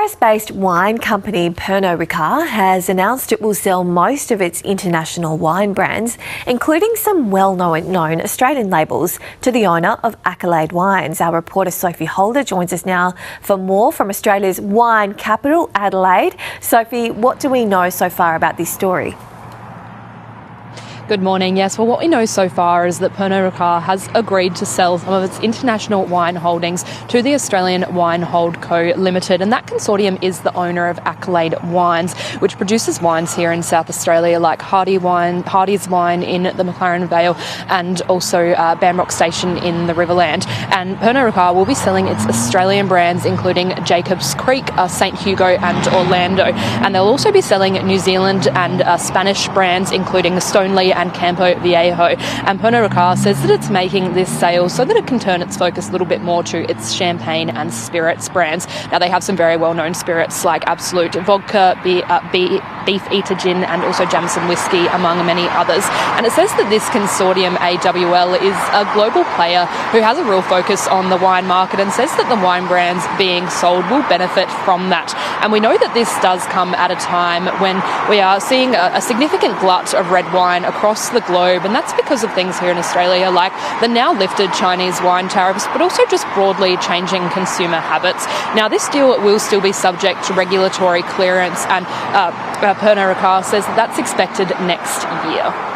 Paris-based wine company Pernod Ricard has announced it will sell most of its international wine brands, including some well-known Australian labels, to the owner of Accolade Wines. Our reporter Sophie Holder joins us now for more from Australia's wine capital, Adelaide. Sophie, what do we know so far about this story? Good morning. Yes, well, what we know so far is that Pernod Ricard has agreed to sell some of its international wine holdings to the Australian Wine Holdco Limited, and that consortium is the owner of Accolade Wines, which produces wines here in South Australia like Hardy's Wine in the McLaren Vale and also Bamrock Station in the Riverland. And Pernod Ricard will be selling its Australian brands, including Jacob's Creek, St Hugo and Orlando. And they'll also be selling New Zealand and Spanish brands, including Stoneleigh and Campo Viejo. And Pernod Ricard says that it's making this sale so that it can turn its focus a little bit more to its champagne and spirits brands. Now, they have some very well-known spirits like Absolute Vodka, Beef Eater Gin and also Jameson Whiskey, among many others. And it says that this consortium, AWL, is a global player who has a real focus on the wine market and says that the wine brands being sold will benefit from that. And we know that this does come at a time when we are seeing a significant glut of red wine across the globe, and that's because of things here in Australia like the now lifted Chinese wine tariffs, but also just broadly changing consumer habits. Now, this deal will still be subject to regulatory clearance, and Pernod Ricard says that's expected next year.